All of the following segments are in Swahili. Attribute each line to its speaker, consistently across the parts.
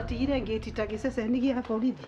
Speaker 1: ndatigire ngĩtita gĩceceni gĩa borithi.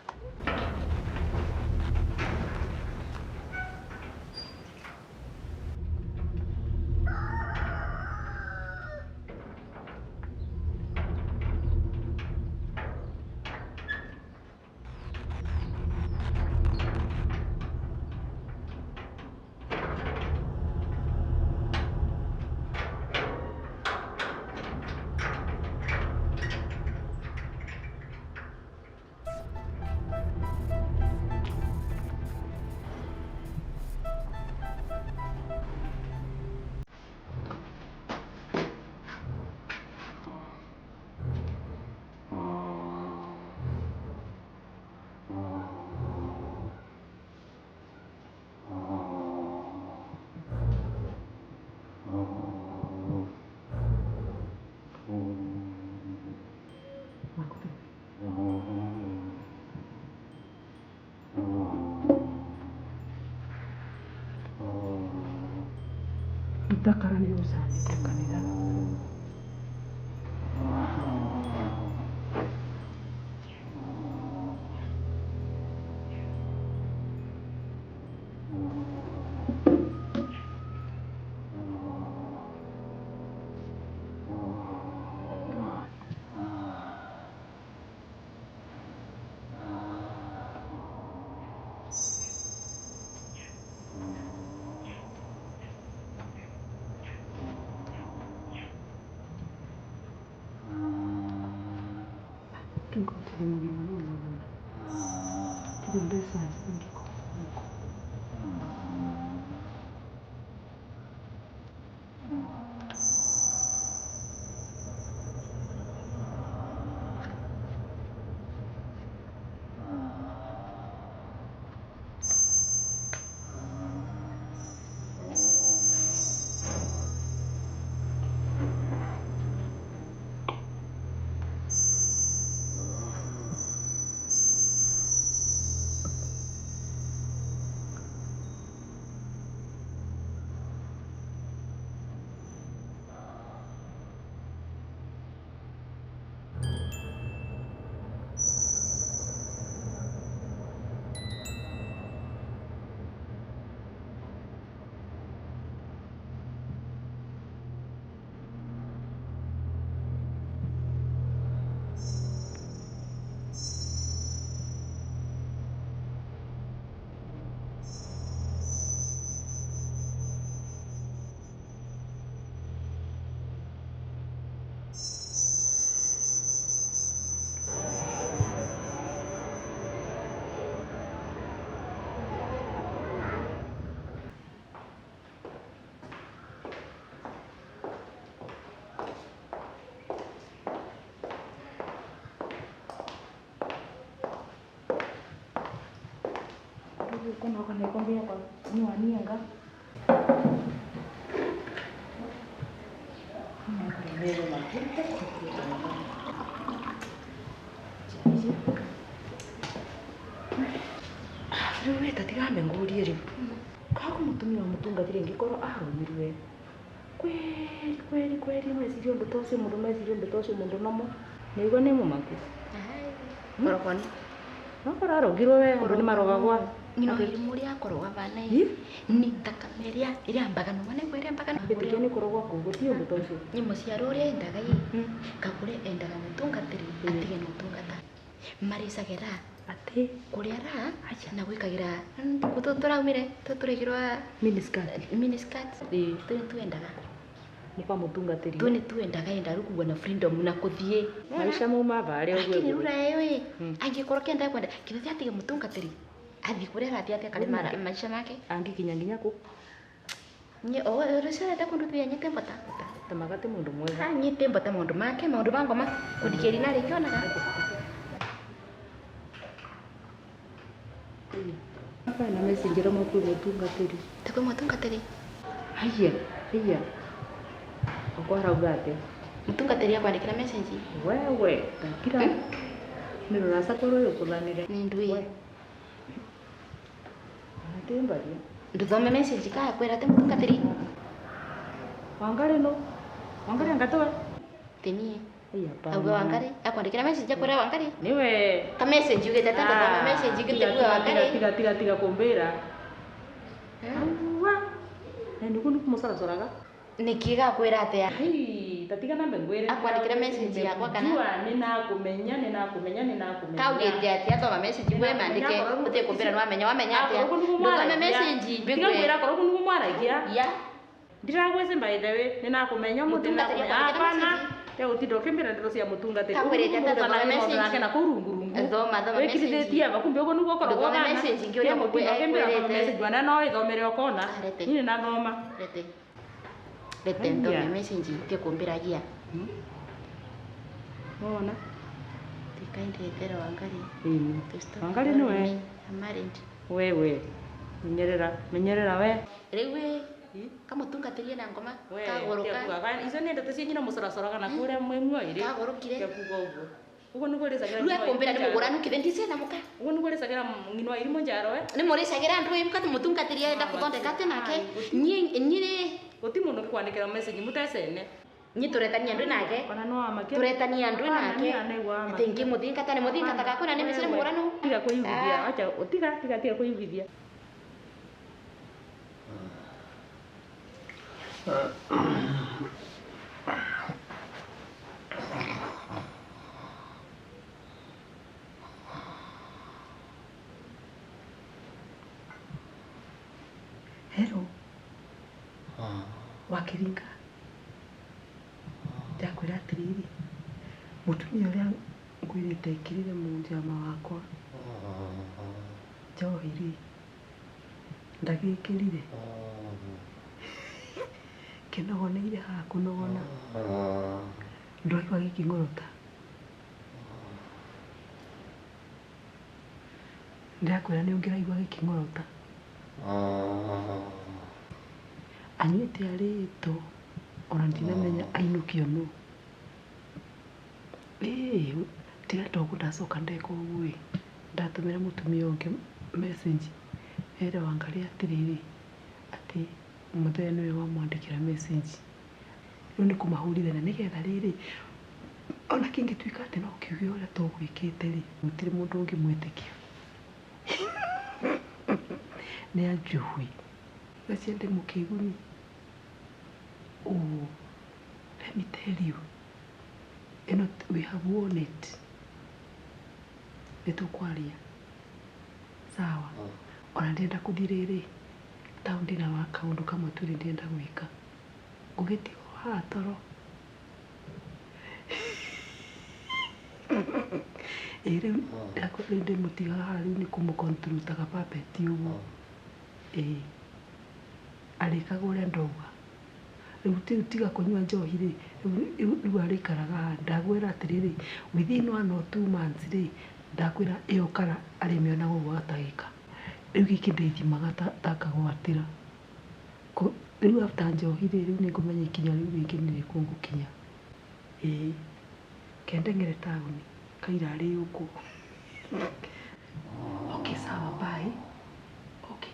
Speaker 1: Takara ni usani takanira. Kuna kombia kwa nyuani anga. Ndio mafuta. Rĩu tatigambe ngũrie rĩu. Kako mũtumia wa mũtungatĩre ngĩkorwo arũmirwe. Kweli meciria ũndũ ta ũcio mũndũ meciria ũndũ ta ũcio mũndũ nomo. Nĩguo nĩ mũmaku. Korokoni. No korarogirwo we ũndũ nĩ marogagwa.
Speaker 2: Ngino muri akoroga bana ni takameria iri ambagano bana kwere ambagano
Speaker 1: bitige ni korogwa kuguti undu tocio
Speaker 2: ni musiaro uri endaga kakure endaga mutungatiri atige mutungata marisagera
Speaker 1: ati
Speaker 2: kuria ra acha na gwikagira turaumire turegirwa miniskirt tu endaga
Speaker 1: ni kwa mutungatiri
Speaker 2: tu endaga enda rukuwa na freedom na kuthie
Speaker 1: maisha muma bare ogwe
Speaker 2: kini rura yewe angikoroka enda kwenda kithi atige mutungatiri athi kurera athi atia kale maisha make
Speaker 1: angikinya nginya ku
Speaker 2: nye rusha enda kundu tuya nyete mbota
Speaker 1: tamagate mundu mwega
Speaker 2: nyete mbota mundu make maundu mangoma kudikeri nare kionaga
Speaker 1: apa na messenger mo ku mutungatiri
Speaker 2: takwe mutungatiri
Speaker 1: haya ukwara ugate
Speaker 2: mutungatiri akwandikira message
Speaker 1: wewe takira nirurasa koro yokulanire
Speaker 2: ni ndui
Speaker 1: Tembaria.
Speaker 2: Nduthome message ka kwera te mutungatiri.
Speaker 1: Wangare no. Wangare ngatoa.
Speaker 2: Tenie.
Speaker 1: Ai hapana.
Speaker 2: Auga Wangari akwandikira message akwira Wangari
Speaker 1: Niwe
Speaker 2: ka message ugete tata kwa message ngiteguya Wangari
Speaker 1: tiga kumbira. Wa. Ni kundu kumusarasoraga.
Speaker 2: Nikiga kwira atia
Speaker 1: Ai tatiga nambe ngwire.
Speaker 2: akwandikira message yakwa kana
Speaker 1: Jua ninakumenya.
Speaker 2: kaugite atia toma message gwe mandike utie kumbira no wamenya atia ndukame message
Speaker 1: Tiga kwira korwo kundu mwaragia.
Speaker 2: ya
Speaker 1: Ndiragwece by the way ninakumenya
Speaker 2: Mutungatiri akwandikira message.
Speaker 1: Te utidokimbira ndiro cia mutungatiri.
Speaker 2: Kakwirite tata thoma message.
Speaker 1: Nake na kurungurungu.
Speaker 2: Thoma message.
Speaker 1: Wikirithetie aba kumbe ugo nugo korwo
Speaker 2: Thoma message ngi uria mugwe
Speaker 1: message wana no ithomere ukona. Ni na thoma.
Speaker 2: Lete ndome message utie kumbira gia
Speaker 1: Wona.
Speaker 2: Tikaindetera Wangari.
Speaker 1: Wangari niwe.
Speaker 2: Married.
Speaker 1: Wewe. Menyerera we.
Speaker 2: Riwe kamutungatĩrie na ngoma kagũrũka
Speaker 1: icio nĩ ndeto cia nyina mũcoracoraga na kũrĩa mwĩmuoĩrĩ
Speaker 2: kagũrũkire
Speaker 1: kuga ũguo ũguo nĩguo rĩcagĩra
Speaker 2: rue kũmbĩra nĩ mũgũranu kĩvendicie na mũka
Speaker 1: ũguo nĩguo rĩcagĩra ng'ino wa irimũ njaro
Speaker 2: nĩ mũrĩcagĩra andũ mũkatĩ mũtungatĩrie enda kũthondeka atĩ nake nyirĩ
Speaker 1: gũti mũndũ kwandĩkĩra message mũtecene
Speaker 2: nyi tũretania andũ nake
Speaker 1: ona no amakia
Speaker 2: tũretania andũ nake atĩ ngĩ mũthingata nĩ mũthingata gakũna nĩ mĩcere mũgũranu
Speaker 1: tiga kũyugithia acha tiga kũyugithia
Speaker 3: Hello. Wakiringa. Ndakwĩra atĩrĩrĩ. Mũtumia ũrĩa ngwĩrĩte ekĩrĩre mũnjama wakwa. Njohi-rĩ. Ndagĩkĩrire. Kĩnogoneire haha kũnogona. Ndwaigua gĩkĩng'orota. Ndakwĩra nĩ ũngĩraigua gĩkĩng'orota. Anyuĩte arĩtũ ona ndinamenya ainũkio nũ. Tiga toguo ndacoka ndeka ũguo ndatũmĩra mũtumia ũngĩ message ere Wangari atĩrĩrĩ atĩ mũthee nĩwe wamwandĩkĩra message rĩu nĩ kũmahũrithana nĩgetha rĩrĩ ona kĩngĩtuĩka atĩ no kiuge ũrĩa tũgwĩkĩte rĩ gũtirĩ mũndũ ũngĩmwĩtĩkia nĩ anjuhui gaciende mũkĩguni. Oh, let me tell you, we have won it. Nĩtũkwaria sawa ona ndĩrenda kũthiĩ rĩrĩ tao ndĩna wa kaũndũ kamwe tu ndĩrenda gwĩka ngũgĩtigwo haha toro rĩu ndakorwo ndĩmũtiga haha rĩu nĩ kũmũkontrutaga papeti ũguo arĩkaga ũrĩa ndauga rĩu tiga kũnyua njohi rĩ rĩu arĩikaraga haha ndagwĩra atĩrĩrĩ within 1 or 2 months rĩ ndakwĩra ĩyo kara arĩmĩona ũguo gatagĩka rĩu gĩkĩ ndĩthimaga takagwatĩra rĩu after njohi rĩ rĩu nĩngũmenya ikinya rĩu rĩngĩ nĩ rĩkũngũkinya kendeng'ere taũni kaira arĩ ũguo. Okay, sawa, bye. Okay.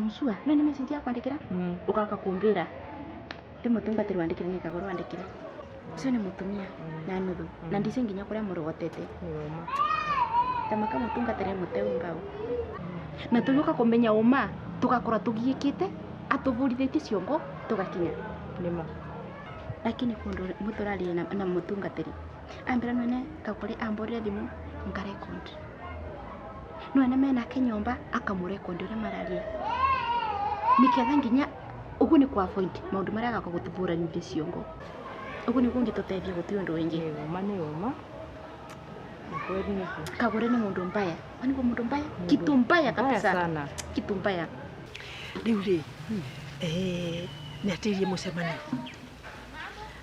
Speaker 2: amsua no ni message yakwandikira ukaka kumbira ndi mutungatiri wandikira ni kagoro wandikira ucio ni mutumia na nuthu na ndice nginya kuria murogotete tamaka mutungatire muteungao na tugiuka kumenya uma tugakora tugiikite atuvurithetie ciongo tugakinya
Speaker 1: nima
Speaker 2: lakini kundu muturari na mutungatiri ambira none kakuri amborire thimu ngarekondi none mena kenyomba akamurekondi ure mararia niketha nginya ugu ni kwa point maundu maria agakugutuvuranirie ciongo ugu ni gungi tutethia guti undu wingi
Speaker 1: uma kweli ni
Speaker 2: kagore ni mundu mbaya ani kwa mundu mbaya kitu mbaya kabisa
Speaker 1: sana
Speaker 2: kitu mbaya
Speaker 3: riu ri ni atirie mucemani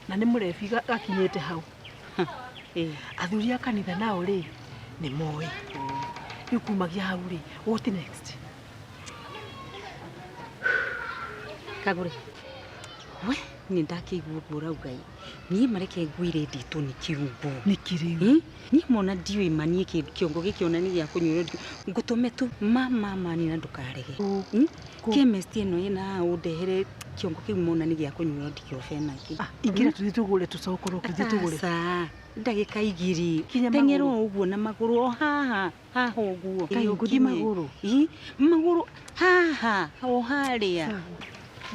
Speaker 3: na ni murebi gakinyete hau athuri a kanitha nao ri ni moi riu kumagia hau ri what next
Speaker 4: kagore we ni ndakigua bora ugai ni mareke ngwire nditu ni kiugo
Speaker 3: ni kiriu
Speaker 4: ni mona ndiwe manie kiongo gikiona ni gya kunyuro ngutume tu mama mani na ndukarege chemist ino ina udehere kiongo kiu mona ni gya kunyuro ndikiofena ki
Speaker 3: ingira tutugure tucokoro kithitugure
Speaker 4: sa ndagika igiri tengero uguo na maguru o haha uguo
Speaker 3: kai nguthi maguru
Speaker 4: maguru haha o haria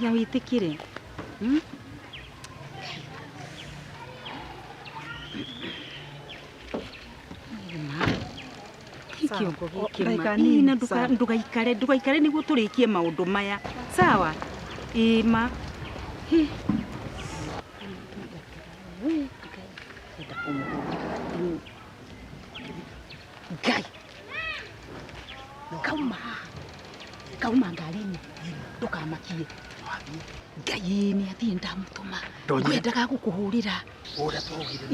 Speaker 4: ya witikire ndugaikare niguo turikie maundu maya sawa ma Ngai kauma ngarini ndukamakie Ngai ni athie ndamutuma ngwendaga gukuhurira
Speaker 5: uria twogire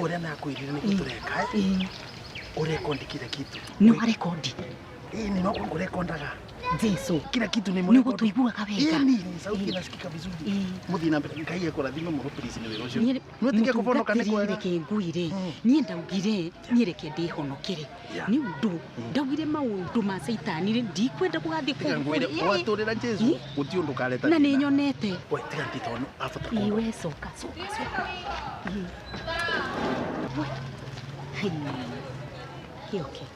Speaker 5: uria nakwirire ni gutureka urekondikire kitu
Speaker 4: ni warekondi
Speaker 5: ni no kurekondaga
Speaker 4: Jesu
Speaker 5: kila kitu ni
Speaker 4: mureko tuiguaga wega
Speaker 5: ni sauti inasikika vizuri muthina mbere ngai akurathime muno please ni wira ucio nutike kubonoka ni kwega
Speaker 4: reke nguire ni ndaugire ni reke ndihonokere ni undu ndaugire maundu ma saitani ndikwenda kugathie
Speaker 5: ku nguire waturira Jesu uti undu kareta
Speaker 4: na ni nyonete
Speaker 5: we tiga nditono afata ko
Speaker 4: iwe soka okay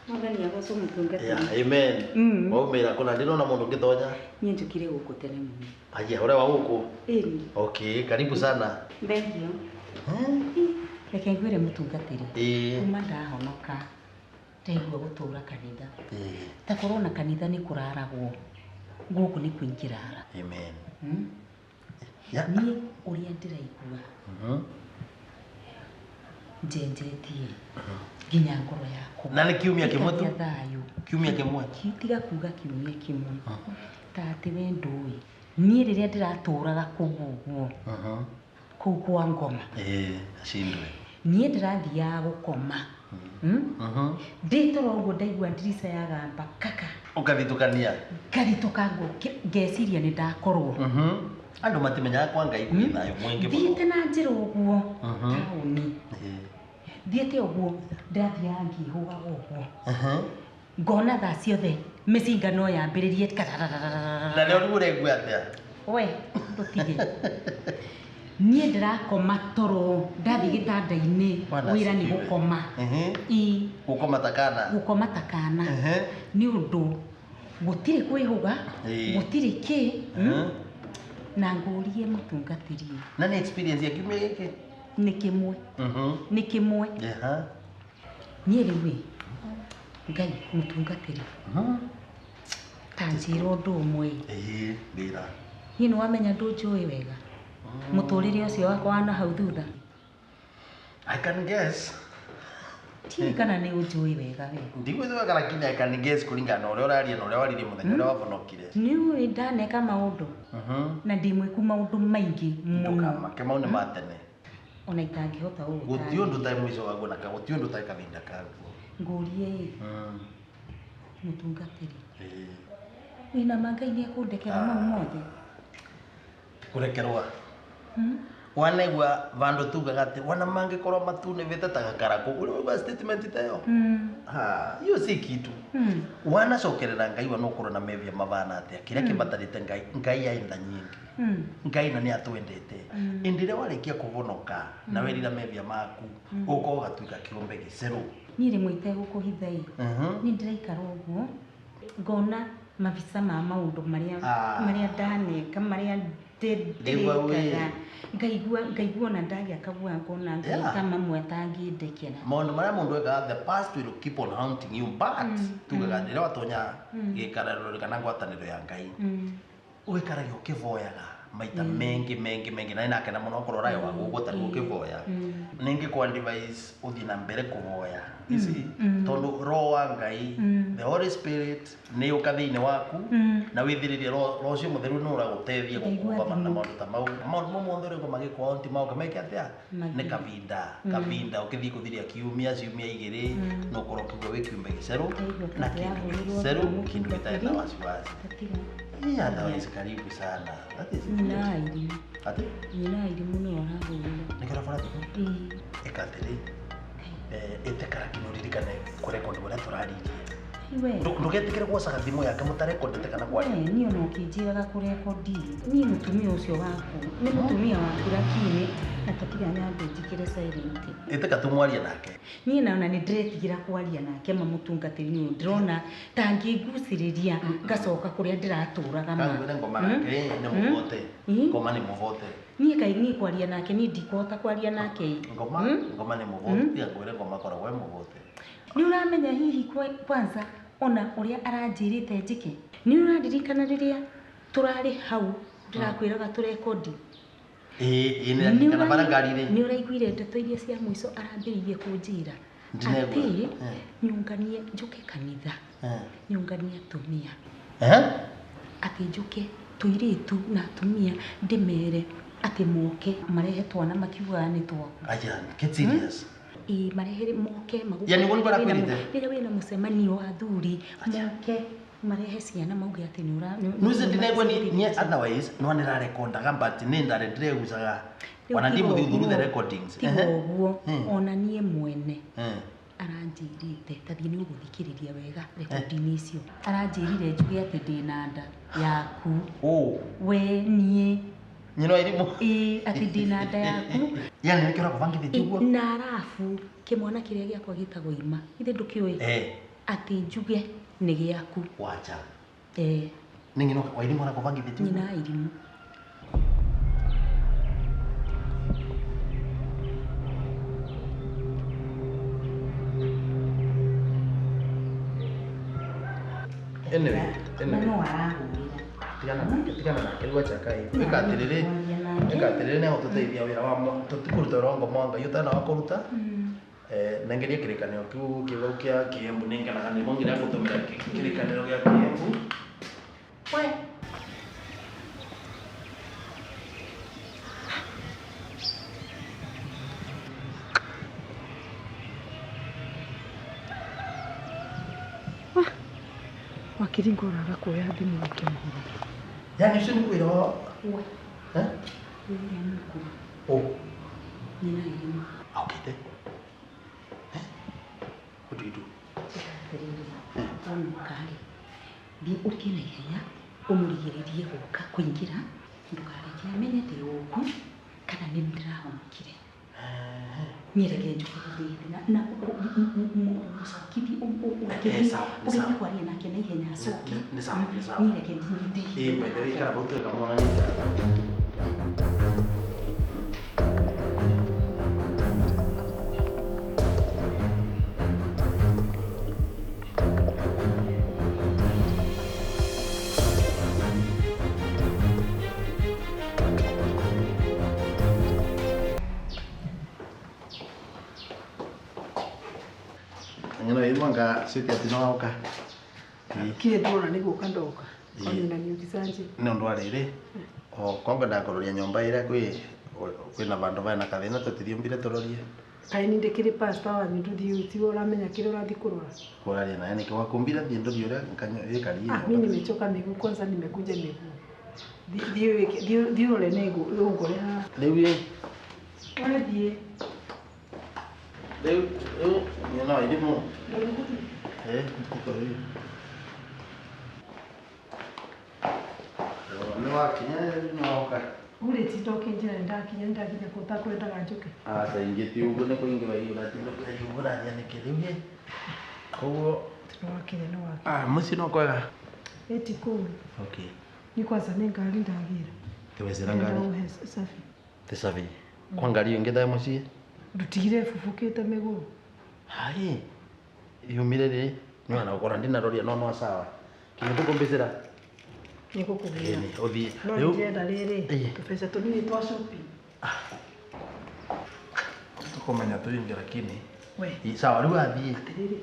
Speaker 4: Mwathani agoco mutungatiri.
Speaker 5: Yeah, amen. Waumira kuna ndinona mundu ngithonya.
Speaker 4: Ni njukire guku tene muno.
Speaker 5: Aje ore wa guku.
Speaker 4: Eni.
Speaker 5: Okay, karibu sana.
Speaker 4: Thank you. reke ngwire mutungatiri kuma ndahonoka ndaigua gutura kanitha ta korona kanitha ni kuraragwo guku ni kuingirara
Speaker 5: amen
Speaker 4: ni uria ndiraigua njenjetie nginya ngoro yakwa
Speaker 5: na ni kiumia kimwe tu
Speaker 4: thayu
Speaker 5: kiumia kimwe
Speaker 4: tiga kuga kiumia kimwe ta ati we ndui ni riria ndiraturaga kuguguo kuu kwa ngoma
Speaker 5: ashindwe
Speaker 4: ni ndirathiaga gukoma nditoro uguo ndaigua ndirica yagamba kaka
Speaker 5: ukathitũkania
Speaker 4: ngarituka ngeciria ni ndakorwo
Speaker 5: andu matimenyaga kwa Ngai kwĩ thayo mwingi muno
Speaker 4: thiĩte na njĩra ũguo taũni thiĩte ũguo ndathiaga ngĩhũgaga ũguo ngona thaa ciothe mĩcinga no yambĩrĩrie
Speaker 5: na rĩo rĩu ũraigua atĩa
Speaker 4: we ndũtige niĩ ndirakoma toro ndathiĩ gĩtanda-inĩ wĩra nĩ gũkoma gũkoma takana nĩ ũndũ gũtirĩ kwĩhũga gũtirĩ kĩ na ngũrie mũtungatĩri
Speaker 5: na nĩ experience ya kiumia gĩkĩ
Speaker 4: nĩ kĩmwe niĩ rĩu Ngai mũtungatĩri ta njĩra ũndũ ũmwe
Speaker 5: mbĩra
Speaker 4: niĩ nĩ wamenya ndũnjũĩ wega mũtũrĩre ũcio wakwa wa na hau thutha
Speaker 5: I can guess
Speaker 4: ti kana nĩ ũnjũĩ wega we
Speaker 5: ndigwĩciria kana lakini I can guess kũringana na ũrĩa ũraria na ũrĩa waririe mũthenya ũrĩa wabonokire
Speaker 4: nĩũĩ ndaneka maũndũ na ndĩmwĩku maũndũ maingĩ mũno
Speaker 5: make mau nĩ ma tene
Speaker 4: ona itangĩhota ũũ
Speaker 5: gũtirĩ ũndũ ũtarĩ mũico waguo na gũtirĩ ũndũ ũtarĩ kahinda kaguo
Speaker 4: ngũrie mũtungatĩri wĩna Ngai nĩ ekũndekera mau mothe
Speaker 5: kũrekerwa wanaigua vandu tugaga ati wana mangĩkorwo matunĩvĩte ta gakarakũ ũrĩa statement ta ĩyo hiyo si kitu wanacokerera Ngai wanokorwo na mevia mavana atĩa kĩrĩa kĩbatarĩte Ngai aina nyingĩ Ngai na nĩ atwendete ĩndĩ rĩrĩa warĩkia kũvonoka na werira mevia maku ũkorwo gatuĩka kĩũmbe gĩcerũ
Speaker 4: niĩ rĩmwe itegũkũhitha nĩ ndĩraikara ũguo ngona mabica ma maũndũ marĩa ndaneka marĩa ndĩrekaga ngaigua na ndagĩa kaguoya ngona Ngai ta mamwe atangĩndekera
Speaker 5: maũndũ marĩa mũndũ ekaga the past will keep on haunting you but tugaga rĩrĩa watonya gĩkarĩro kana ngwatanĩro ya Ngai ũgĩikaraga ũkĩvoyaga maita mengi na nake mũno okorwo rayo wa gũgũtarwo ũkĩvoya ningĩ kwa device ũthiĩ na mbere kũvoya isi tondũ roho wa Ngai the Holy Spirit nĩ ũka thĩinĩ waku na wĩthirĩrie roho ũcio mũtheru nĩ ũragũteithia gũkũva na maũndũ ta mau maũndũ mothe ũrĩa magĩkwo ti maũndũ meke atĩa nĩ kavinda ũkĩthiĩ kũthiria ciumia igĩrĩ na ũkorwo ũkĩgua wĩ kiumbe gĩcerũ na kĩndũ gĩcerũ kĩndũ gĩtarĩ na wasiwasi otherwise karibu sana
Speaker 4: nina airimu
Speaker 5: ati
Speaker 4: nina airimu no arahurira
Speaker 5: nikora fara tu ekatiri etekara kinoririkane kurekondi wala turaririe ndugetikire gwacaga thimu yake mutarekondete kana kwaria
Speaker 4: niĩ ona ũkĩnjĩraga kũrekondi niĩ mũtumia ũcio waku nĩ mũtumia waku lakini na tũtiga nyambe njikĩre silent
Speaker 5: eteka tumwaria nake
Speaker 4: niĩ naona nĩ ndĩretigĩra kwaria nake mũtungatĩri nĩ ndĩrona tangĩngucĩrĩria ngacoka kũrĩa ndĩratũraga
Speaker 5: kangwĩre ngoma nake nĩ mũvote ngoma nĩ mũvote
Speaker 4: niĩ kaĩ niĩ kwaria nake niĩ ndikũhota kwaria nake
Speaker 5: ngoma nĩ mũvote tiga ngwĩre ngoma koragwo e mũvote
Speaker 4: nĩ ũramenya hihi kwanza ona ũrĩa aranjĩrĩte njĩke nĩ ũrandirikana rĩrĩa tũrarĩ hau ndĩrakwĩraga tũrekondi nĩ ũraiguire ndeto iria cia mũico arambĩrĩirie kũnjĩra atĩ nyũnganie njũke kanitha nyũnganie atumia atĩ njũke tũirĩtu na atumia ndĩmere atĩ moke marehe twana makiugaga nĩ twaku marehere moke rĩrĩa wĩna mũcemanio wa athuri moke marehe ciana mauge atĩ nĩ
Speaker 5: nuzi ndinegwa ni otherwise no nĩrarekondaga but nĩ ndare ndiregucaga wana ndi mũthithuru the recordings
Speaker 4: ũguo ona niĩ mwene aranjĩrĩte tathiĩ nĩ ũgũthikĩrĩria wega rekondi-inĩ icio aranjĩrire njuge atĩ ndĩna nda yaku we niĩ
Speaker 5: nyino irimu
Speaker 4: atĩ ndĩna nda yaku
Speaker 5: yani nĩkĩora kũbangithĩtie ũguo
Speaker 4: na arabu kĩmwana kĩrĩa gĩakwa gĩtagwo Ima ithe ndũkĩũĩ atĩ njuge nĩ gĩaku
Speaker 5: wacha nĩ ngino wa irimu na kũbangithĩtie
Speaker 4: nyina irimu
Speaker 5: Anyway.
Speaker 4: no arahurira
Speaker 5: Tigana nake rĩu acha Ngai. Ĩka atĩrĩrĩ nĩ gũtũteithia wĩra wa tũtikũruta wĩra wa ngoma Ngai ũtana wa kũruta. Nengeria kĩrĩkanĩro kĩu kĩu kĩa Kiembu nĩngenaga nĩ mongira gũtũmĩra kĩrĩkanĩro gĩa Kiembu.
Speaker 2: We.
Speaker 3: Wakiringo ũraga kuoya thimũ ũkĩmũhũra.
Speaker 5: Yaani ũcio nĩ wĩra wa Aukĩte. What do you do?
Speaker 4: Thiĩ ũthiĩ na ihenya ũmũrigĩrĩrie gũka kũingĩra ndũkareke amenye ndĩ gũkũ kana nĩ ndĩrahonokire. Nĩreke njuke gũthiĩ na mũcokithie ũgĩthiĩ kwaria nake na ihenya acoke.
Speaker 5: Nĩ sawa.
Speaker 4: Nĩreke thiĩ.
Speaker 5: By the way, kana gũtuĩka mwana nĩ mwanga sisi atinoka
Speaker 3: Kĩndũra nĩguo kandoka. Ona nĩ ukisanje.
Speaker 5: nĩ ũndũ wa rĩrĩ kongo ndakũroria nyũmba ĩrĩa kwĩna bandũ bana kathĩna tũtithiombire tũrorie.
Speaker 3: Kaĩ nĩ ndĩkĩrĩ pastor wanyu ndũthiĩ tiwe ũramenya kĩrĩa ũrathiĩ kũrora.
Speaker 5: Kũraria naye nĩkĩo wakumbira thiĩ ndũthiĩ ũrĩa ĩkaria.
Speaker 3: Mimi nimechoka miguu kwanza nimekuja miguu. Dio le nego ngore ha.
Speaker 5: Rĩu
Speaker 3: Wathiĩ.
Speaker 5: Rĩu nĩ no irimu. Kuko hiyo. Nĩ wakinya nĩ woka.
Speaker 3: Ule titoke njira ndakinya kutakwenda njuke.
Speaker 5: Sasa ingĩti ũguo nĩ kũingĩra igũra igũra nĩ kĩrĩu. Koguo
Speaker 3: Wakinya nĩ wakinya.
Speaker 5: Mũciĩ no kwega.
Speaker 3: Eti cool.
Speaker 5: Okay.
Speaker 3: Ni kwanza nĩ ngari ndagira.
Speaker 5: Tewezera ngari.
Speaker 3: Safi.
Speaker 5: Tesafi. Kwa ngari ingĩthaĩ mũciĩ.
Speaker 3: Ndutigire fufukĩte mĩgũrũ.
Speaker 5: Hai. Yumire rĩ nĩwana gũkora ndinaroria no sawa. Kinya tũkũmbĩcĩra.
Speaker 3: Nĩgũkũgĩra.
Speaker 5: Ũthiĩ.
Speaker 3: No ndĩrenda rĩrĩ. Tũbeca tũnini twa shopping.
Speaker 5: Tũkũmenya tũingi lakini.
Speaker 3: We.
Speaker 5: Sawa rĩu athiĩ.
Speaker 3: Atĩrĩrĩ.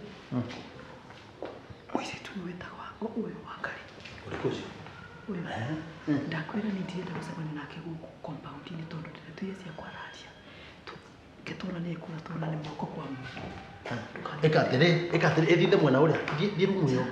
Speaker 3: Mũirĩtu wetagwo uwe wa ngari.
Speaker 5: Ũrĩkũ ũcio?
Speaker 3: Ndakwĩra nĩ ndĩrenda gũcemania nake gũkũ compound-inĩ tondũ ndĩretuire cia kwararia. Ngĩtũra nĩ kura tuonane moko kwa moko.
Speaker 5: Ĩka atĩrĩ ĩthiĩte mwena ũrĩa. Thiĩ rumu ĩyo.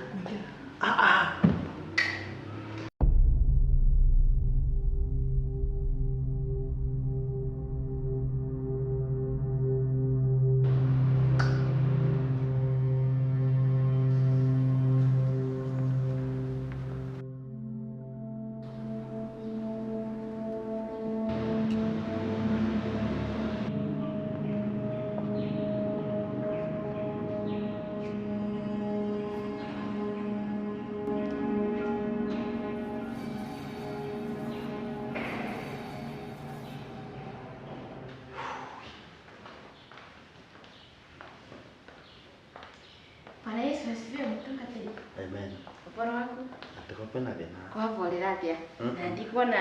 Speaker 2: Bwana Yesu asifiwe mtungatĩri.
Speaker 5: Amen.
Speaker 2: Ũboro waku?
Speaker 5: Atĩko kwĩna thĩna.
Speaker 2: Kwahorera atĩa? Na ndikuona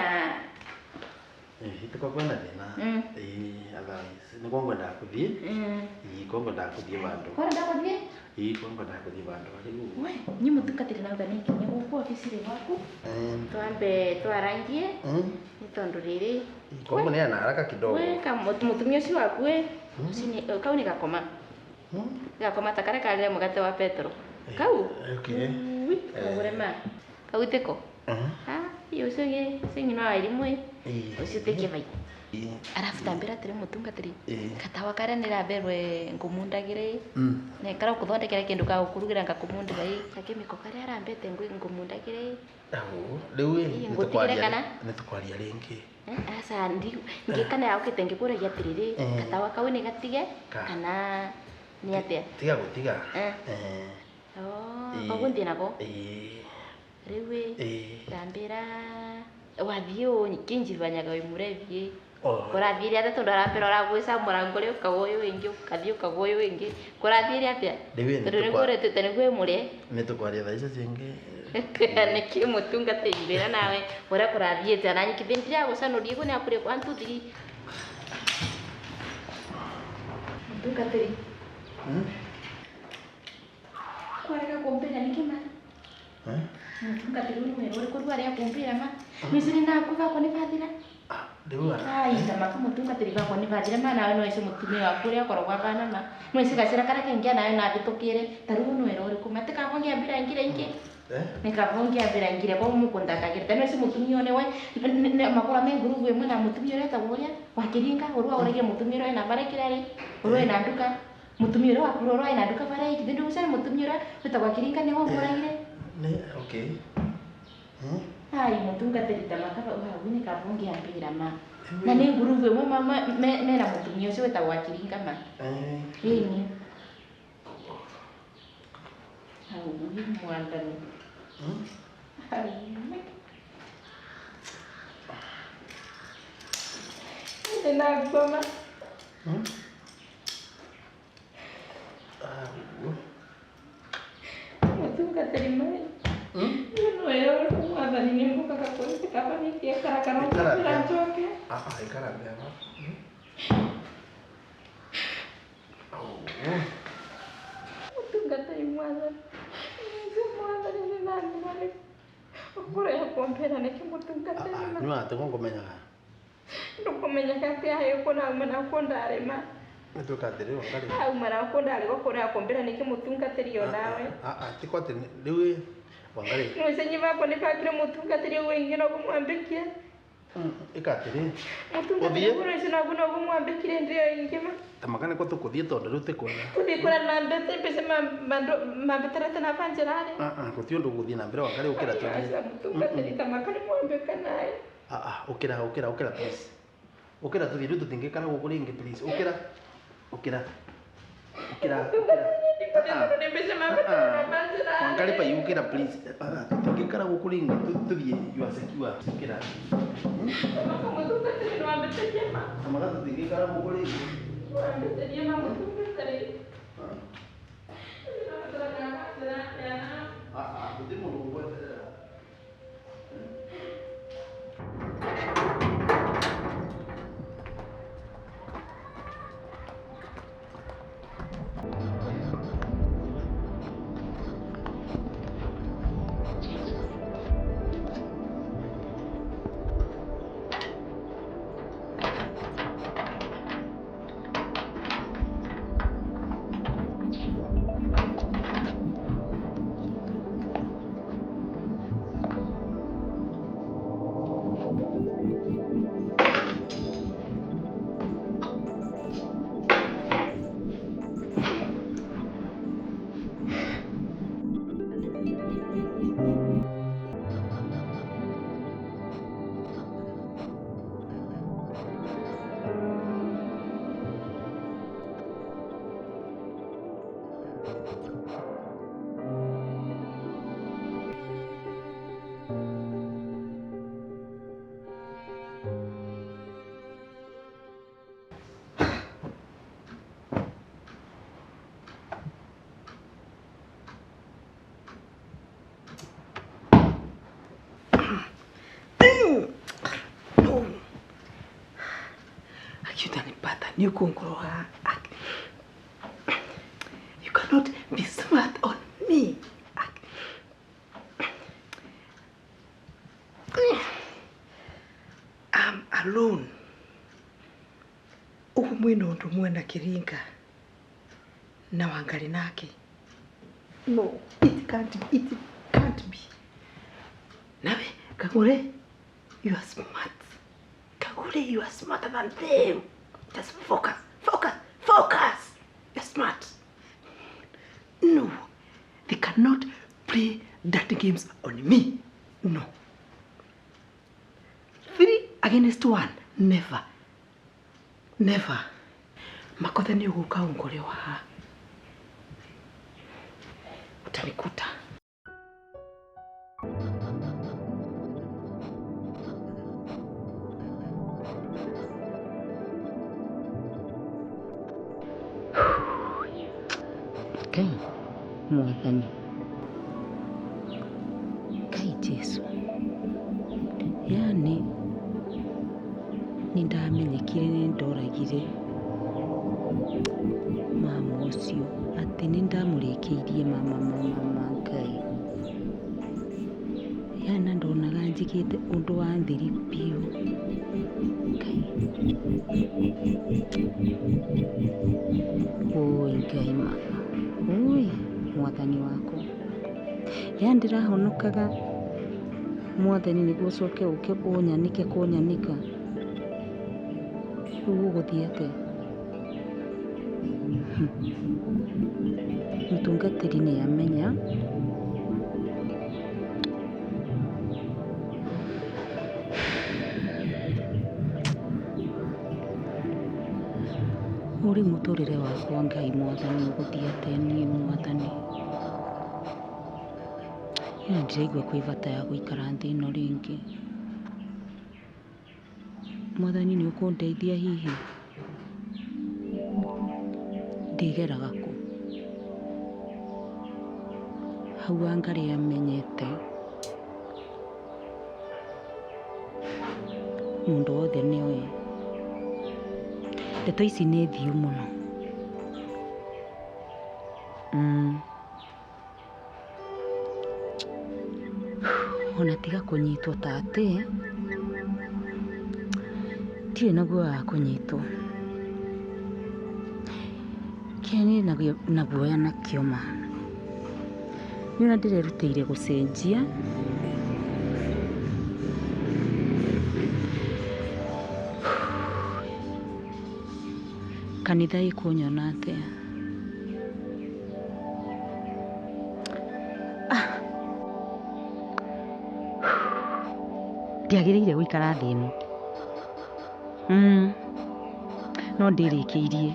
Speaker 5: Itĩko kwĩna thĩna. Otherwise nĩ ngwendaga gũthiĩ. Ko ngwendaga gũthiĩ bandũ.
Speaker 2: Kwani ndagũthiĩ?
Speaker 5: Ko ngwendaga gũthiĩ bandũ.
Speaker 2: We, nĩ mũtungatĩri nauga nĩ nginya gũkũ obici-inĩ gwaku. Twambe twarangie. Nĩ tondũ rĩrĩ.
Speaker 5: Kongo nĩ ana haraka kidogo.
Speaker 2: We, mũtumia ũcio waku kau nĩ gakoma. Gakoma ta karĩa karĩre mũgate wa Petro. Kau?
Speaker 5: Okay.
Speaker 2: Kagũre ma. Kau itĩko? Iyo ũcio ng'ina wa irimũ ũcio ũtĩkie vai. Arabu tambĩra atĩrĩ mũtungatĩri. Katawa karĩa nĩramberwe ngũmundagĩre. Nekara gũthondekera kĩndũ ga gũkurugĩra ngakũmundĩra gakĩmĩko karĩa arambete ngũmundagĩre.
Speaker 5: Rĩu nĩtũkwaria rĩngĩ.
Speaker 2: Asa ngĩkana yaũkĩte ngĩkũragia atĩrĩrĩ katawa kau nĩ gatige kana nĩ atĩa?
Speaker 5: Tiga gũtiga.
Speaker 2: Koguo thiĩ nako? Rĩu tambĩra wathiĩ ũkĩnjibanyaga wĩ mũrebi Kurathire ate tondara mbere oragwica murango ri ukagoyo wingi ukathie ukagoyo wingi kurathire atia tondu ni kuretete ni gwe murie
Speaker 5: ni tukwaria thaisa zingi
Speaker 2: niki mutungatiri mbira nawe uria kurathiite na nyikithie ndira gucanurie gu ni akurie 1 2 3 mutungatiri kwarega kumbira nikima mutungatiri ni wero uri kurwaria kumbira ma misiri na kuva koni bathira ai ndama kumutungatiri bakwa ni bathira ma nawe no icio mutumia waku ria korogwa bana ma no icio gacira kara kengia nawe na thitukire taru no wero uri kumatika bongia mbira ingire ingi nikavongia mbira ingire kwa mukunda kagire no icio mutumia one we makora me ngurubu imwe na mutumia ria taburia wakiringa urwa urege mutumia ria na bare kirari urwa na nduka mutumia ria waku urwa na nduka bare iki ndu ucane mutumia ria utagwa kiringa ni wo muragire
Speaker 5: ni okay
Speaker 2: ai mutungatiri tamakaba wini kavongia mbira ma na ni ngurubu imwe mama mera mutumia ucio wetagwa kiringa ma ini au mwandani Enak banget. Itu nggak terima. No era como a Dani nem boca capô, ficava nem que cara não era joque.
Speaker 5: Cara, apa?
Speaker 2: Itu nggak terima. Semua dari nani. Okore ya kompera ne ke mutunga terima.
Speaker 5: Nyua tu ngomenya.
Speaker 2: Ndukumenya kati ayo kona umana kondare ma.
Speaker 5: Itu katiri wakali.
Speaker 2: Umana kondare gokora ya kompera ne ke mutunga teriyo nawe.
Speaker 5: Tikwate liwe wangali.
Speaker 2: Nusenyi bako ne pakire mutunga teriyo wengi no kumwambikia.
Speaker 5: Ikatiri.
Speaker 2: Mutunga teriyo kuri sina guno kumwambikire ndiyo ingema.
Speaker 5: Tamakane ko tukuthie tondu riu tikona.
Speaker 2: Kuthikura na mbete pese mambeterete na panjerare.
Speaker 5: Kuthio ndu guthie na mbere wakali ukira tu.
Speaker 2: Mutunga teriyo tamakane mwambika naye.
Speaker 5: Ukira please. Ukira tu riu tutingikara gukuringi please. Ukira. Wangali pa ukira please. Tutingikara gukuringi tuthie you are secure. Ukira.
Speaker 2: Mutunga teriyo nwambete ma.
Speaker 5: Tamaka tutingikara gukuringi.
Speaker 2: Nwambete dia ma mutunga teriyo.
Speaker 5: Kuthi mundu gugweterera.
Speaker 3: You cannot be smart on me. I'm alone. Mwino ndo mwenda kiringa na wangali nake. No, it can't be. Nawe, Kagure, you are smart. Kagure, you are smarter than them. Just focus. You're smart. No, they cannot play dirty games on me. No. 3 against 1. Never. Makotha ni uguka ungolewa. Utanikuta.
Speaker 4: Ngai Mwathani, Ngai Jesu, yani nindamenyekire nindoragire mama ucio ati nindamurikiirie mama Ngai, yana ndonaga njikite undu wa nthiri piu. Ngai oi Ngai mama, oi Mwathani wakwa, ya ndirahonokaga Mwathani niguo ucoke uke unyanike kunyanika. Riu uguthii atia? Mutungatiri ni amenya uri muturire wakwa. Ngai Mwathani uguthii atia nie Mwathani? Ina ndiraigua kwi bata ya guikara nthi ino ringi. Mwathani ni ukundeithia hihi? Ndigeraga ku hau Angai amenyete mundu wothe nioe. Ndeto ici nĩ thiũ mũno. Ona tiga kũnyitwo ta atĩ ndirĩ na guoya wa kũnyitwo. Kĩrĩa na guoya nakĩo ma nĩona ndĩrerutĩire gũcenjia kanitha ĩkũnyona atĩa. Ndiagĩrĩire gũikara thĩ ĩno, no ndĩrĩkĩirie.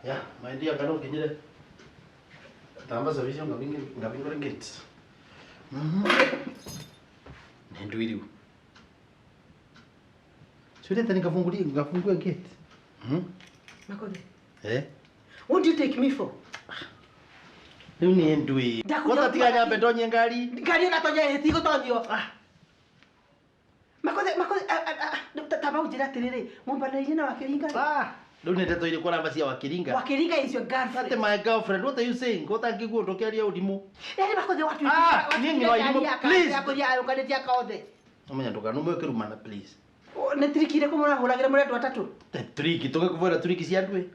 Speaker 5: Ya, maindia kana ukinyire. Tamba servicio ngabingore gate. Nendo iliu. Sio tena ngafungue gate.
Speaker 3: Makode.
Speaker 5: What do you take me for? Riu ni ndui. Kota tiga nyambe ndonye ngari.
Speaker 3: Ngari na tonye eti gutonyo. Makode taba ujira tiriri. Mumbanaire na wakiringa.
Speaker 5: Riu ni ndeto iri kwa cia wakiringa.
Speaker 3: Wakiringa is your girlfriend.
Speaker 5: That's my girlfriend. What are you saying? Kota ngiguo ndokeria udimu.
Speaker 3: Yani makode watu.
Speaker 5: Ningi wa udimu. Please.
Speaker 3: Akuria ukanetia kaode.
Speaker 5: Omenya ndukanume kirumana please.
Speaker 3: Nä tirikire kå må rahå må rendo atatå.
Speaker 5: Triki tå gä kå bwä ra turiki cia andå.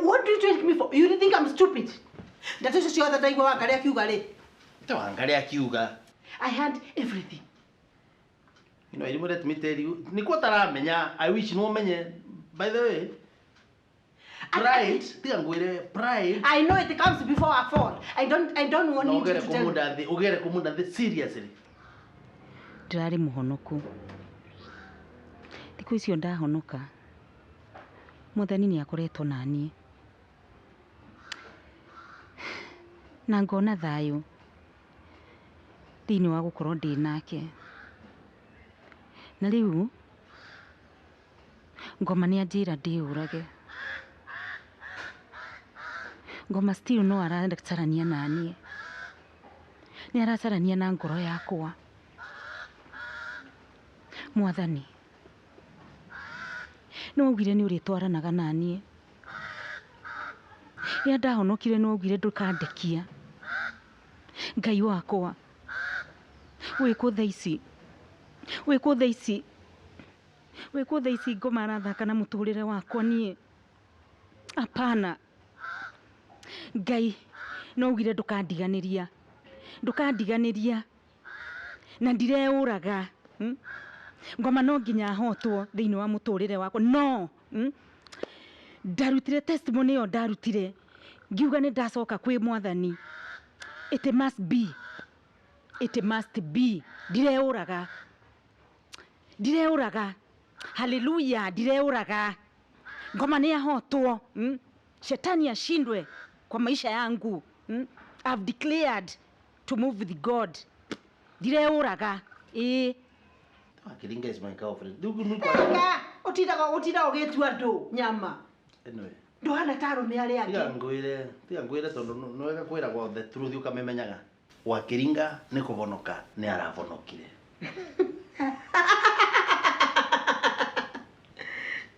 Speaker 3: What do you take me for? You think I'm stupid? Ndeto icio ciothe ndaigua Wangari akiuga rĩ.
Speaker 5: Te Wangari akiuga.
Speaker 3: I had everything.
Speaker 5: You know, let me tell you. Niko taramenya. I wish no menye. By the way. Pride. Tiga ngwire pride.
Speaker 3: I know it comes before a fall. I don't want you to tell me.
Speaker 5: Ugere kumunda the seriously.
Speaker 4: Ndirarĩ mũhonoku. Thikũ icio ndahonoka. Mwathani nĩ akoretwo na niĩ. Na ngona thayũ thĩinĩ wa gũkorwo ndĩ nake. Na rĩu Ngoma nĩ anjĩra ndĩũrage. Ngoma still no aratarania na niĩ. Nĩ aratarania na ngoro yakwa. Mwathani, nĩ waugire nĩ ũrĩtwaranaga na niĩ. Rĩrĩa ndahonokire nĩ waugire ndũkandekia. Ngai wakwa, wĩ kũ thaa ici? Wĩkũ thaa ici ngoma arathaka na mũtũrĩre wakwa niĩ? Apana. Ngai nogire ndũkandiganĩria na ndireũraga. Ngoma no nginya hotwo thĩinĩ wa mũtũrĩre wakwa no ndarutire testimony ĩyo ndarutire ngiuga nĩ ndacoka kwĩ Mwathani. It must be. Ndireũraga. Hallelujah, ndireũraga. Ngoma nĩ ahotwo. Shetani ashindwe kwa maisha yangu. I've declared to move with God. Ndireũraga.
Speaker 5: Kiringa is my girlfriend.
Speaker 3: Utida ugetua ndo nyama.
Speaker 5: Anyway.
Speaker 3: Ndo hana taro me ari yake.
Speaker 5: Tiga ngwire tondu no wega kwira gwa the truth ukamenyaga. Wa Kiringa ni kubonoka ni aravonokire.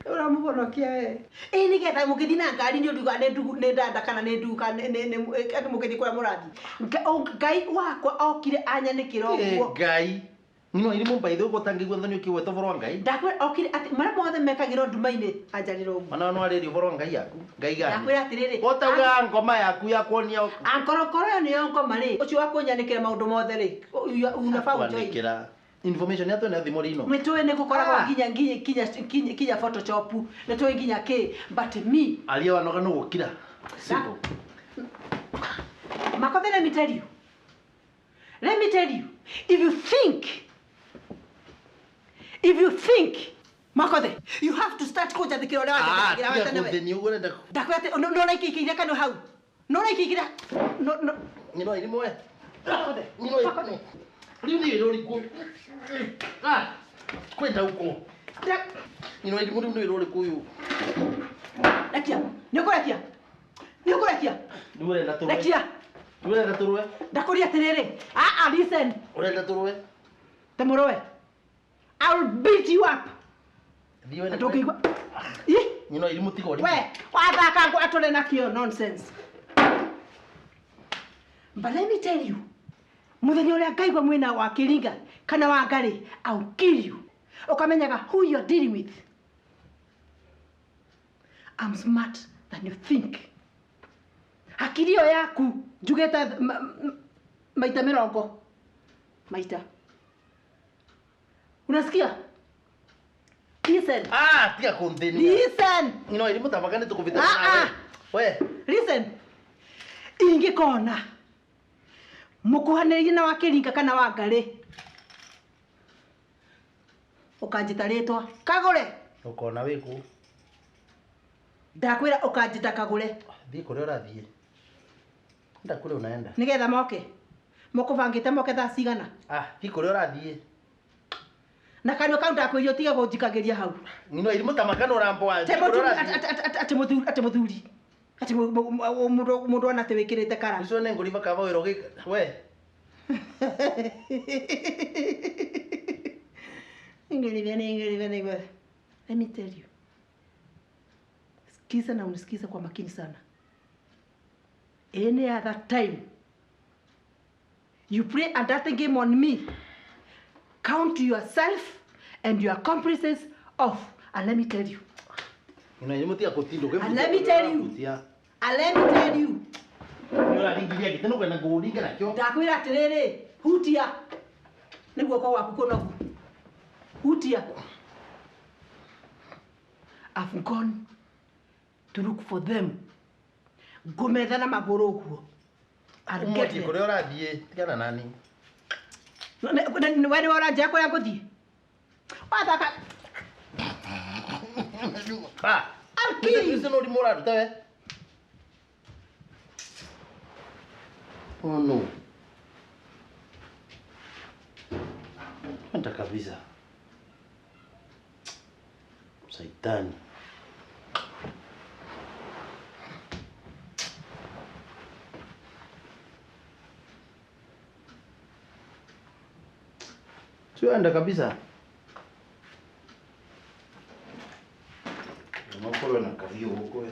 Speaker 3: Ora mubonokia we. Ni getha mugithina ngari ni nduga ne ndanda kana ne nduka ne ati mugithi kwa murathi. Ngai wakwa okire anyanikira ogwo.
Speaker 5: Ngai no iri mumbaitho gutangigwa thoni ukiweta boro ngai.
Speaker 3: Ndakwe okire ati mara mothe mekagiro ndumaine anjarira ogwo.
Speaker 5: Mana no ariri boro ngai yaku. Ngai gani?
Speaker 3: Ndakwe atiriri.
Speaker 5: Otauga ngoma yaku ya kuonia.
Speaker 3: Ankoro ni ngoma ri. Ucio wakunyanikira maundu mothe ri. Unafaa
Speaker 5: ujoe. Information yato na thimo rino.
Speaker 3: Nitwe ne gukoragwo kinya Photoshop. Nitwe nginya ki but me
Speaker 5: alia wanoga no gukira. Simple.
Speaker 3: Makothe, let me tell you. If you think Makothe, you have to start koja the kiro lewa kira wata nawe. Dakwate no like ikira kanu hau. No like ikira. No.
Speaker 5: Ni no ilimwe.
Speaker 3: Makothe.
Speaker 5: Ni no Makothe. Lini lori ku. Kwenda huko. Ni no ilimwe lori kuyu.
Speaker 3: Lakia. Nyokorakia.
Speaker 5: Urenda turuwe.
Speaker 3: Lakia.
Speaker 5: Urenda turuwe.
Speaker 3: Ndakuria terere. Listen.
Speaker 5: Urenda turuwe.
Speaker 3: Temurowe. I'll beat you up.
Speaker 5: Diwe na
Speaker 3: Ndokigwa.
Speaker 5: Ni no ilimu tigo ri.
Speaker 3: We, wathaka ngo atole na kio nonsense. But let me tell you. Muthenya uria ngaigwa mwina wa Kiringa kana wa Ngari, I'll kill you. Ukamenyaga who you're dealing with. I'm smart than you think. Akilio yaku njugeta maita 70. Maita. Unasikia? Listen.
Speaker 5: Tia kontheni.
Speaker 3: Listen.
Speaker 5: Ni no ilimu tabagane tukuvita nawe. We.
Speaker 3: Listen. Ingikona mukuhaniririe na wa Kiringa kana wa Ngari, ukanjita ritwa Kagure.
Speaker 5: Ukona wiku.
Speaker 3: Ndakwira ukanjita Kagure.
Speaker 5: Thii kuria urathie. Ndakure unaenda.
Speaker 3: Nigetha moke. Mukubangite moke thaa cigana?
Speaker 5: Thii kuria urathie.
Speaker 3: Na kanyo kau ndakwirio tiga gunjikagiria hau.
Speaker 5: Ni no ilimu tamakano rambo wa.
Speaker 3: Ate muthuri. Ati mundu ana te wikirite kara.
Speaker 5: Icio ne nguriva kava wiro we. Ingerive.
Speaker 3: Let me tell you. Sikiza na unisikiza kwa makini sana. Any other time you play a dirty game on me, count yourself and your accomplices off. And let me tell you.
Speaker 5: And let me tell you.
Speaker 3: Ndakwira atiriri, hutia. Niguo kwa waku kunogu. Hutia. I've gone to look for them. Gometha na maguru uguo. I'll get them.
Speaker 5: Kuria urathie, tigana nani?
Speaker 3: Wewe wala njako ya guthie. Wathaka. I'll kill you.
Speaker 5: No rimora tawe. Oh no. Anda kabisa. Saitani. Sio anda kabisa. Unakula na kavio huko.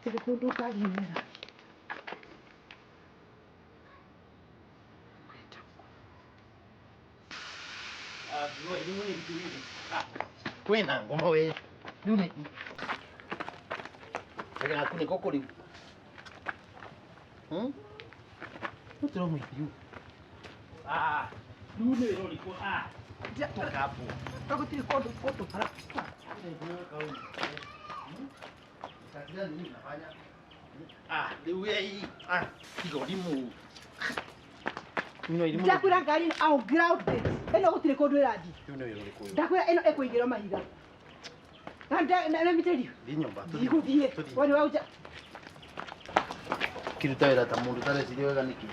Speaker 3: Tiga kundu kali mera.
Speaker 5: Kwena ngoma we. Nune. Aga kuni kokori. Utro mu yu. Nune ro liko ja kapo.
Speaker 3: Tako tiri kodo para.
Speaker 5: Kazi nini nafanya? Leo hii. Kigo limu.
Speaker 3: Ndakwira ngari au ground base. Eno gutire kodo iradi. Ndakwira eno ekuingira mahiga. Na miterio.
Speaker 5: Dinyomba.
Speaker 3: Diguthie. Wani wauja.
Speaker 5: Kiruta wĩra ta mũndũ ũtareciria wega nĩkĩ?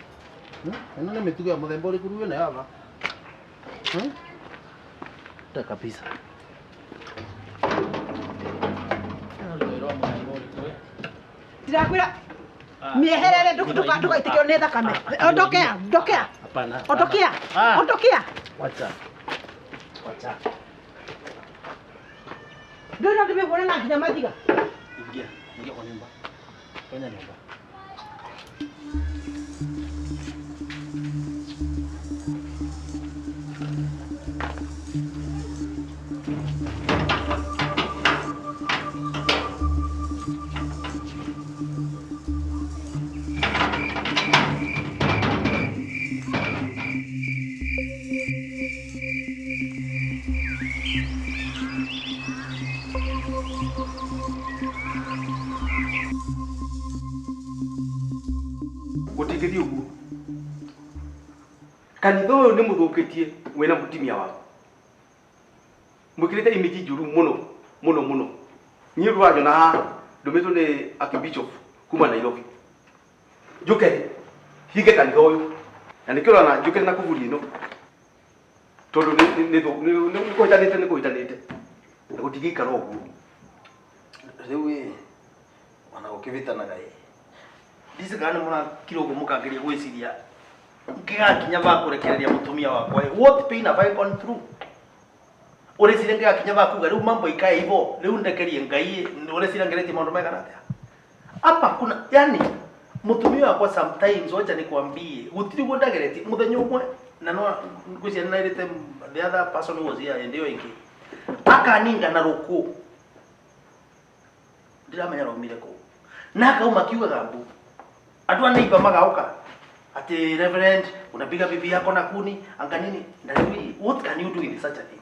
Speaker 5: Ĩno nĩ mĩtugo ya mũthemba ũrĩkũ rĩu ĩno yaba? Ta kabisa.
Speaker 3: Ndirakwira mieherere ndukaitikio nĩ thakame. Ondokea.
Speaker 5: Hapana.
Speaker 3: Ondokea.
Speaker 5: Wacha.
Speaker 3: Ndio nimekuona na kina majiga.
Speaker 5: Ingia kwa nyumba. Kwenye nyumba.
Speaker 6: Gutikithie uguo kanitha uyu ni muthukitie wena mutimia wako mukirite imiji njuru muno nyi rwajo na ndumitwo ni Archbishop kuma Nairobi njuke hinge kanitha uyu na nikio na njuke na kuvuri ino tondu ni kuhitanite na gutigikara uguo
Speaker 5: Rĩu wana gũkĩbĩtanaga ndicikana mũna kirogo mũkangeria gwĩciria ngĩgakinya bakũrekereria mũtumia wakwa what pain have I gone through ũreciria ngĩgakinya bakuga rĩu mambo ikae hivyo rĩu ndekerie Ngai ũreciria ngeretie maũndũ megana atĩa hapa kuna yani mũtumia wakwa sometimes wacha nikwambie gũtirĩ guo ndageretie mũthenya ũmwe na no ngwĩciria nĩnairĩte the other person was here and ĩyo ĩngĩ akaninga na rũkũ ndiramenya raumire kũ na akauma kiugaga mbu andũ aneiba magauka ati reverend unapiga bibi yako na kuni anga nini ndariwi what can you do in such a thing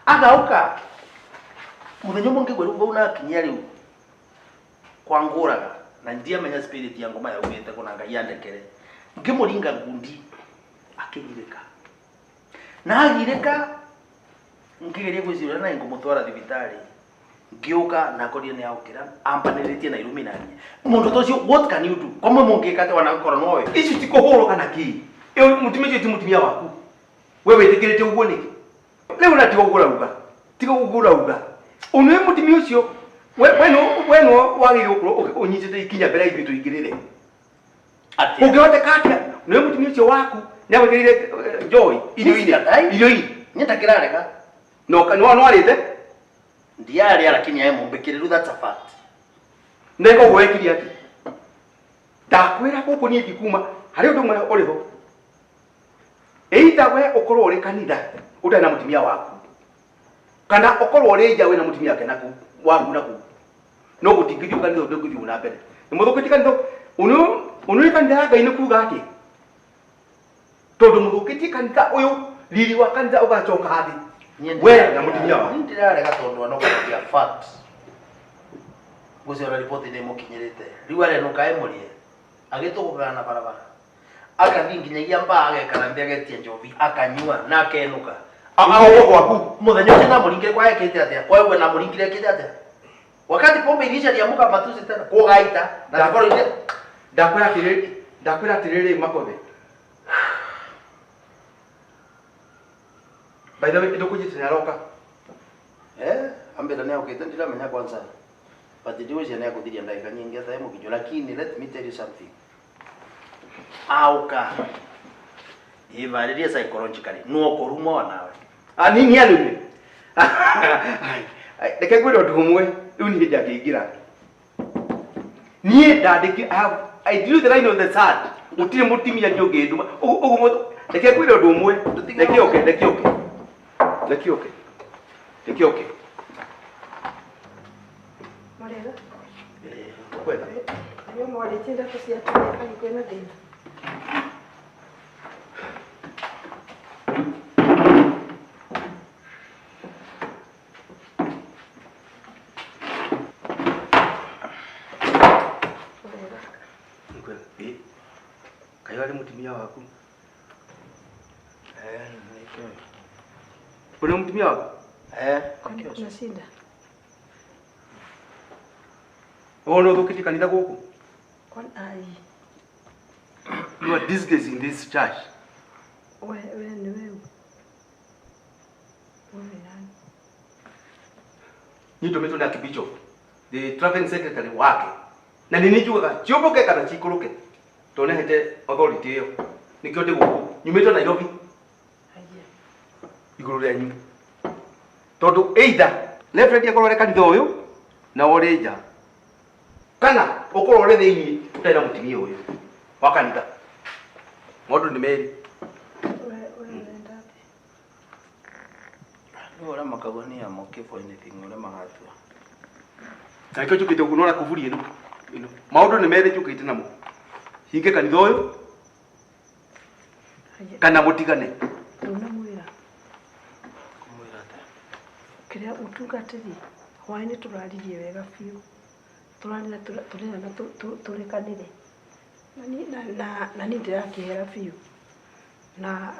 Speaker 5: agauka muthenya mungi gweru bauna kinya riu kwanguraga na ndia menya spirit ya ngoma ya umete kuna Ngai andekere ngimuringa ngundi akigireka na agireka ngigeria gwicira na ngumutwara thibitari ngiuka na kodia ni aukira ampaniritie na Illuminati mundu tocio what can you do kama mungikate wanakora nowe
Speaker 6: ici tikuhoro kana ki iyo mutumia ti mutumia waku wewe itikirite uguo niki leo na tigo gugura uga unwe mutumia ucio weno wagire unyitite ikinya mbere ithu tuingirire ati ungihote katia unwe mutumia ucio waku ni abagirire joy irio
Speaker 5: nyenda kirarega
Speaker 6: no arite
Speaker 5: ndiari lakini aye mumbikiriru that's a fact
Speaker 6: neko gwekiria ati ndakwira guku ni thikuma hari undu mwe uriho eita we ukorwo uri kanitha utana mutumia waku kana ukorwo uri nja we na mutumia wake naku waku naku no gutingithio kanitha undu ngithio na mbere ni muthukiti kanitha unu kanitha Ngai ni kuga ati tondu muthukiti kanitha uyu riri wa kanitha ugacoka hathi we na mutumia waku
Speaker 5: ndirarega tondu anokagia fact gusera report ni mukinyirite riu are nukae murie agituguka na barabara akathi nginyagia mbaa agekara mbia getie njovi akanyua na akenuka
Speaker 6: ago gwaku
Speaker 5: muthenya ucio na muringire kwa ekete atia wewe na muringire ekete atia wakati pombe ilisha liamuka matusi tena kugaita na sabaro ile
Speaker 6: ndakwira tiriri makove by the way ndukujitira roka
Speaker 5: ambira nao kete ndiramenya kwanza but ndiwe na kuthiria ndagika nyingi hata yemo kijo lakini let me tell you something auka ivaririe psychologically no koruma nawe
Speaker 6: nini alume ai ndeke gwiro ndumwe riu ni ndia ngigira Nie ndandiki I drew the line on the sand. Utire mutimia nyoge nduma. Ugumo reke kwira ndu umwe. Reke oke.
Speaker 3: Marega.
Speaker 6: Kwenda.
Speaker 3: Ayo mwali tinda kusiatumia kali kwena dena.
Speaker 6: Kayo mutimia waku. Kuna mutimia waku?
Speaker 3: Kuna shinda.
Speaker 6: Ono thukiti kanitha guku.
Speaker 3: Kon ai.
Speaker 6: You are disgracing this church.
Speaker 3: We ni wewe. Wewe nani?
Speaker 6: Nito meto na kibicho. The traveling secretary wake. Na ninijuaga chioboke kana chikuruke. Tone hete authority yo. Nikyo te guku. Nyumeto Nairobi.
Speaker 3: Aje.
Speaker 6: Iguru rya nyu. Tondu either left right akorore kanitha uyu na oreja. Kana okorore thiini utena mutimia uyu. Wa kanitha. Modu ni meri.
Speaker 5: Ora makagoni amoke for anything ora magatua.
Speaker 6: Kaiko chukite kunora kuvuri ino. Maudu ni meri chukite namo. Hinge kanitha uyu. Kana mutigane.
Speaker 3: Unamwira. Kiria utungatiri hwaini turaririe wega fiu. Turarira turekanire. Nani ndirakihera fiu. Na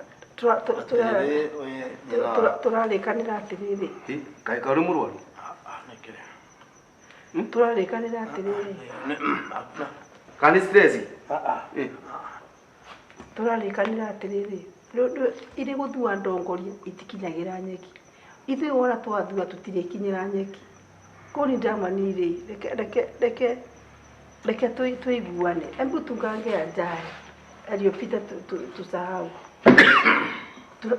Speaker 3: turarikanira atiriri.
Speaker 6: Kai uri murwaru.
Speaker 3: Turarikanira atiriri.
Speaker 6: Kani stress?
Speaker 3: Turarikanira atiriri. Iri guthua ndongoria itikinyagira nyeki. Ithe wona twathua tutirikinyira nyeki. Kuri ndamanire reke tuiguane. Embu tungange ajaye. Aliyopita tusahau.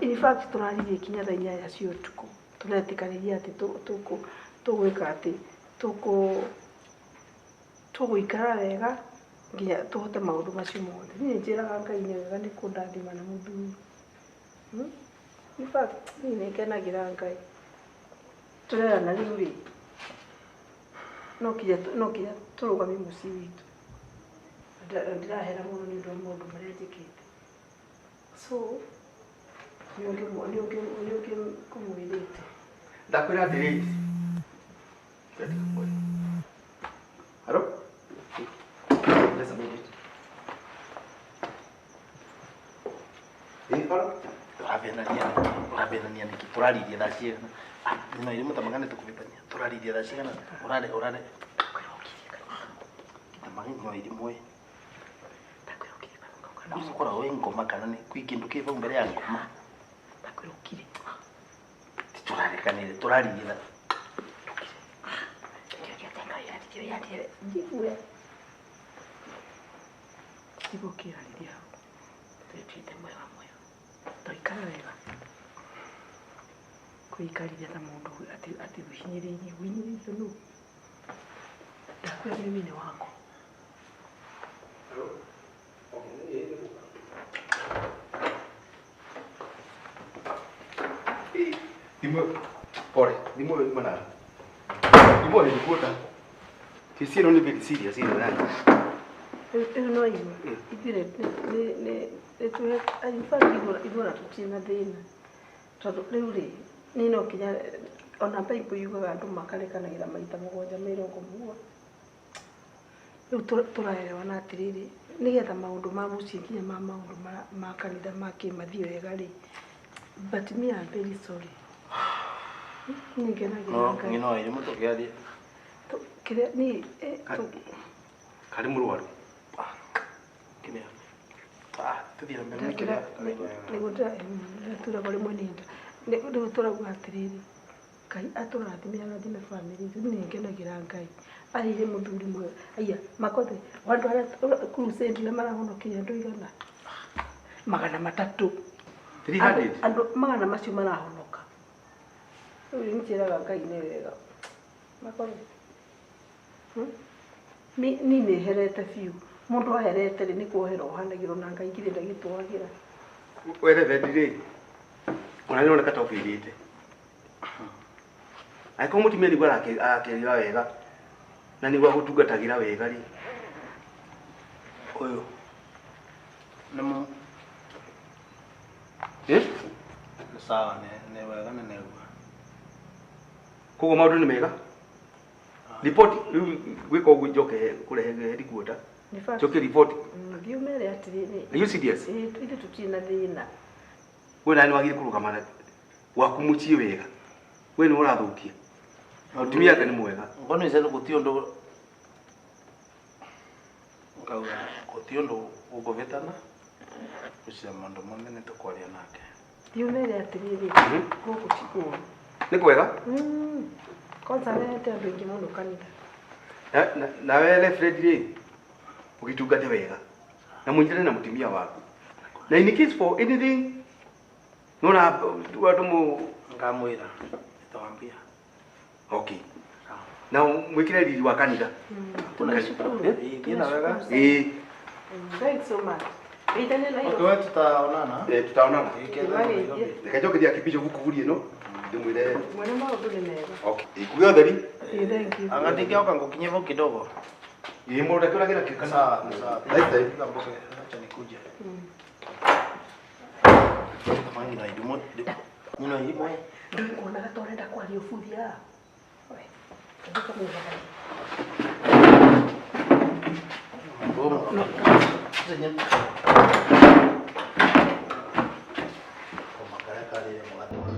Speaker 3: In fact turaririe kinya thaa 4 cia utuku. Turetikaniria ati tugwika ati tuguikara wega nginya tuhote maundu macio mothe. Ni njiraga Ngai ni wega ni kundathima na muthuri. In fact ni nikenagira Ngai. Turerana riu ri. No kia turugame mucii witu. Ndirahera muno ni ndo maundu maria njikite. So nioke kumwirite.
Speaker 6: Ndakwira atiriri. Halo? Lesa mimi. Halo?
Speaker 5: Turabenania niki turaririe thaa cigana. Nina iri mutamagane tukubitania. Turaririe thaa cigana. Urare. Tamagane no iri mwe. Uzi kora we ngoma kana ni kwikindu kiva mbere ya ngoma.
Speaker 3: Takwirukire.
Speaker 5: Turarikanire turaririe.
Speaker 3: Tibukira riria. Tetite mwega moyo. Toikara wega. Kuikarire ta mundu ati winyiririe no. Ndakwira mimi ni wako.
Speaker 6: Dimo mana? Dimo ni kuota. Kisi no ni very serious ino nani?
Speaker 3: No iwa. Itire ne tu alifanya igora tuchina thina. Tondu riu ri ni no kinya ona Bible yugaga andu makarekanagira maita mugonja mirongo mugo. Riu turaelewana atiriri nigetha maundu ma mucii nginya maundu ma kanitha makimathio wega ri. But me I'm very sorry.
Speaker 5: Ngino iri mutokearie.
Speaker 3: Kire ni
Speaker 6: kari murwaru.
Speaker 5: Kine. Tuthira mbere
Speaker 3: kira. Niguta tura bali mweninda. Niguta tura gwatiriri. Kai aturathimia rathime family. Ni ngenagira Ngai. Arire muthuri mwe. Aya makothe. Wandu aria crusade na marahonokia andu igana. 300.
Speaker 6: 300.
Speaker 3: Andu magana macio marahonoka. Riu njiraga Ngai ni wega. Makothe. Ni nĩherete biũ. Mũndũ aherete rĩ nĩ kuohera ũhanagĩrwo na Ngai ngirĩ ndagĩtwagĩra.
Speaker 6: Were vendirĩ. Ona nĩoneka ta ũbĩrĩte. Aiko mũtumia nĩguo akĩrĩra wega. Na nĩguo agũtungatagĩra wega rĩ. Ũyũ.
Speaker 5: Namo.
Speaker 6: Eh?
Speaker 5: Nĩ sawa nĩ wega nĩ negua.
Speaker 6: Koguo maũndũ nĩ mega. Report gwĩka ũguo njoke kũrehe headquarter. Njoke report.
Speaker 3: Ndiumere atĩrĩrĩ.
Speaker 6: Are you serious?
Speaker 3: Ithuĩ tũtirĩ na thĩna.
Speaker 6: We nani wagire kũrũgama waku mũciĩ wega. We nĩ ũrathũkia. Mũtumia ake nĩ mwega.
Speaker 5: Ngono icio gũtio ũndũ ngauga gũtio ũndũ ũkũvĩtana. Kucia maũndũ mamwe nĩ tũkwaria nake.
Speaker 3: Ndiumere atĩrĩrĩ. Gũkũ ti kũũru.
Speaker 6: Nĩ kwega?
Speaker 3: Kwanza rehete andũ aingĩ mũno kanitha.
Speaker 6: Na we Fred rĩ ũgĩtungate wega. Na mũnyitane na mũtumia waku. Na in case for anything nona watu
Speaker 5: ngamwĩra nitawambia.
Speaker 6: Okay. Na mwĩkĩre riri wa kanitha.
Speaker 3: Tunashukuru.
Speaker 5: Ina wega?
Speaker 3: Thanks so much. Itane na hiyo.
Speaker 5: Okay, tutaonana.
Speaker 6: Tutaonana. Nikajoke kipicho kukugurie no. Ndimwire.
Speaker 3: Mwana maũndũ nĩ mega.
Speaker 6: Okay. Ikuge ũtheri.
Speaker 3: Thank you.
Speaker 5: Angatike oka ngukinye vo kidogo.
Speaker 6: Mũndũ akĩragira kĩkana.
Speaker 5: Sawa. Acha nikuje. Kama nina idumo. Nina idumo.
Speaker 3: Ndio kuonaga ta ũrenda kwaria ũbuthia. Oe. Ndika mwega.
Speaker 5: No. Zenye. Kama kale ya mwana wa